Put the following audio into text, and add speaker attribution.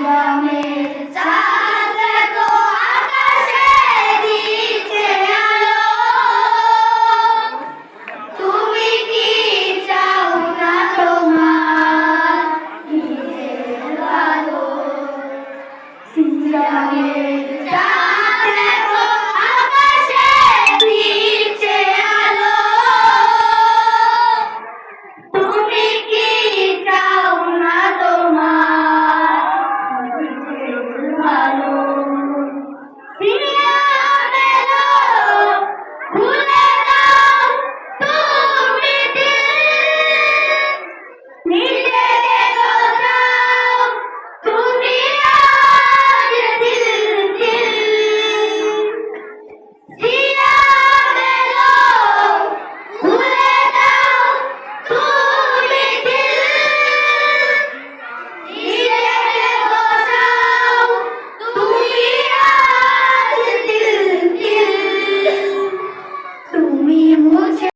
Speaker 1: সিয়ামের চাঁদ দেখো আকাশে দিচ্ছে আলো, তুমি কি চাও না তোমার ঈদের আলো? সিয়ামের